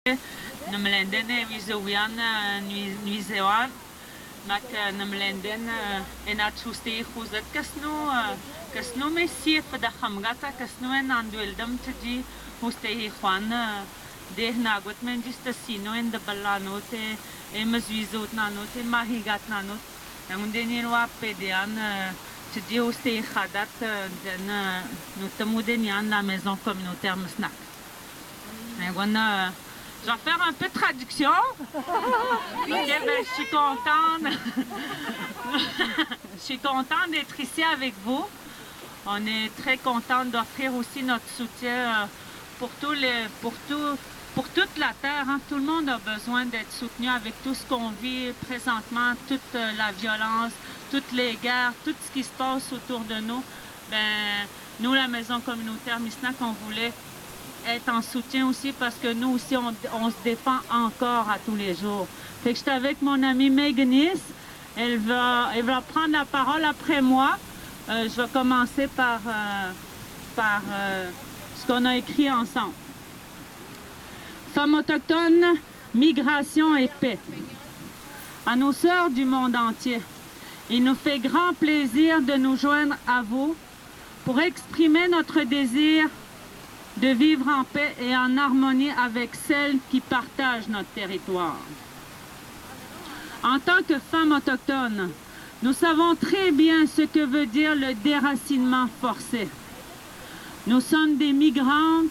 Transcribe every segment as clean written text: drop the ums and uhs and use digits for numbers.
Namlenden wizowian nuizewan mak namlenden enat chuste khuzat kasno messi fada khamgata kasno en andueldam tji huste khwan de nagot men sino en de ballanote e mazwizot nanote mahigat nanot ngundeni wa pedian tji huste khadat den notamudenian la maison communautaire Msnak. Je vais faire un peu de traduction. Okay, je suis contente. Je suis contente d'être ici avec vous. On est très contente d'offrir aussi notre soutien pour toute la terre. Hein. Tout le monde a besoin d'être soutenu avec tout ce qu'on vit présentement, toute la violence, toutes les guerres, tout ce qui se passe autour de nous. Ben, nous, la maison communautaire Misnak, on voulait être en soutien aussi parce que nous aussi on se défend encore à tous les jours. Fait que j'étais avec mon amie Meganis, elle va prendre la parole après moi. Je vais commencer par ce qu'on a écrit ensemble. Femmes autochtones, migration et paix. À nos sœurs du monde entier, il nous fait grand plaisir de nous joindre à vous pour exprimer notre désir de vivre en paix et en harmonie avec celles qui partagent notre territoire. En tant que femmes autochtones, nous savons très bien ce que veut dire le déracinement forcé. Nous sommes des migrantes,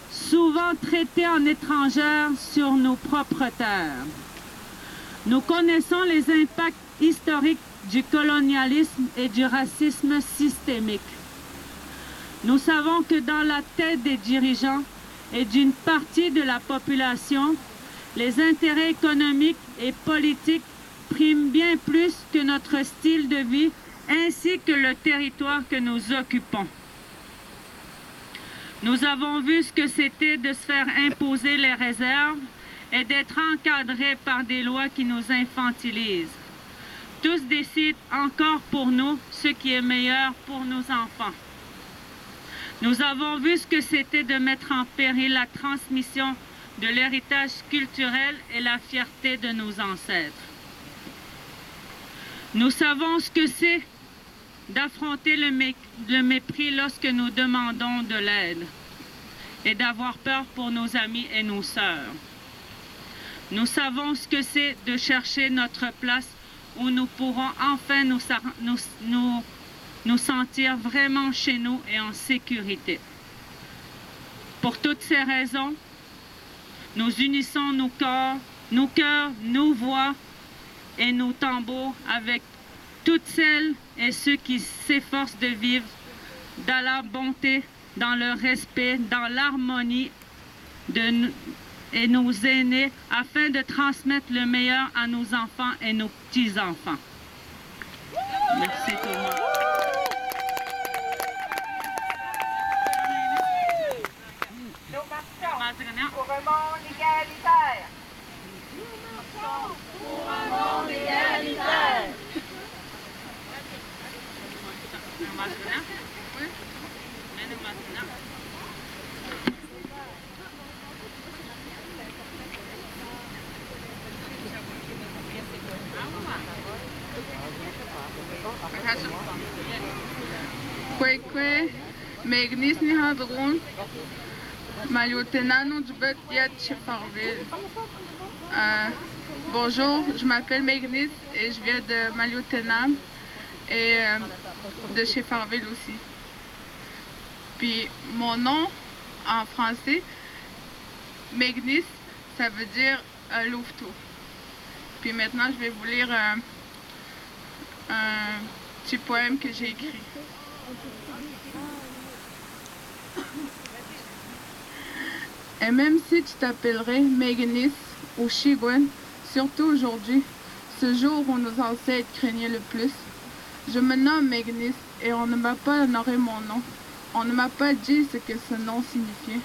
souvent traitées en étrangères sur nos propres terres. Nous connaissons les impacts historiques du colonialisme et du racisme systémique. Nous savons que dans la tête des dirigeants et d'une partie de la population, les intérêts économiques et politiques priment bien plus que notre style de vie ainsi que le territoire que nous occupons. Nous avons vu ce que c'était de se faire imposer les réserves et d'être encadrés par des lois qui nous infantilisent. Tous décident encore pour nous ce qui est meilleur pour nos enfants. Nous avons vu ce que c'était de mettre en péril la transmission de l'héritage culturel et la fierté de nos ancêtres. Nous savons ce que c'est d'affronter le mépris lorsque nous demandons de l'aide et d'avoir peur pour nos amis et nos sœurs. Nous savons ce que c'est de chercher notre place où nous pourrons enfin nous sentir vraiment chez nous et en sécurité. Pour toutes ces raisons, nous unissons nos cœurs, nos voix et nos tambours avec toutes celles et ceux qui s'efforcent de vivre dans la bonté, dans le respect, dans l'harmonie et nos aînés afin de transmettre le meilleur à nos enfants et nos petits-enfants. Merci tout le monde. Pour un monde égalitaire. Pour un monde égalitaire. Kwekwe, Megnis ni Hadron, Maliotenano du Yad Shefarville. Bonjour, je m'appelle Megnis et je viens de Maliotenam et de Shefarville aussi. Puis mon nom en français, Megnis, ça veut dire louveteau. Puis maintenant, je vais vous lire un petit poème que j'ai écrit. Et même si tu t'appellerais Meganis ou Shigwen, surtout aujourd'hui, ce jour où nos ancêtres craignaient le plus, je me nomme Meganis et on ne m'a pas honoré mon nom. On ne m'a pas dit ce que ce nom signifiait.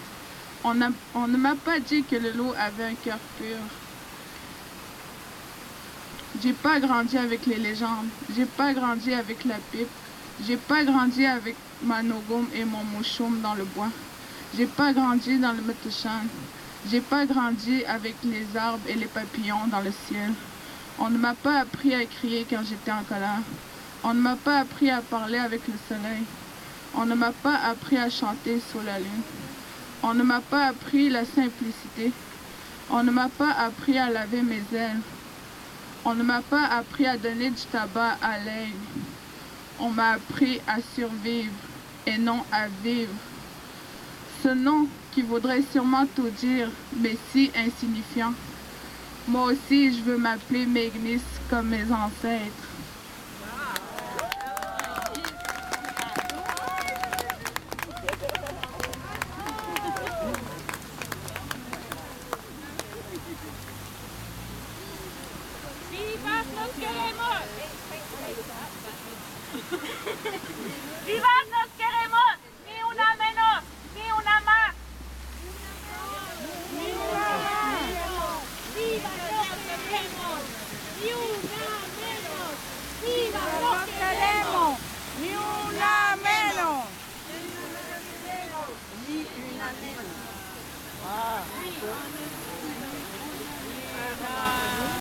On ne m'a pas dit que le loup avait un cœur pur. J'ai pas grandi avec les légendes. J'ai pas grandi avec la pipe. J'ai pas grandi avec ma nogum et mon mouchoum dans le bois. J'ai pas grandi dans le Metushan. J'ai pas grandi avec les arbres et les papillons dans le ciel. On ne m'a pas appris à crier quand j'étais en colère. On ne m'a pas appris à parler avec le soleil. On ne m'a pas appris à chanter sous la lune. On ne m'a pas appris la simplicité. On ne m'a pas appris à laver mes ailes. On ne m'a pas appris à donner du tabac à l'aigle. On m'a appris à survivre et non à vivre. Ce nom qui voudrait sûrement tout dire, mais si insignifiant. Moi aussi, je veux m'appeler Maegnis comme mes ancêtres. Vivas nos queremos! Vivas nos queremos! Ni una menos, ni una más. Ni una menos. Vivas nos queremos! Ni una menos. Vivas nos queremos! Ni una menos. Ni una menos.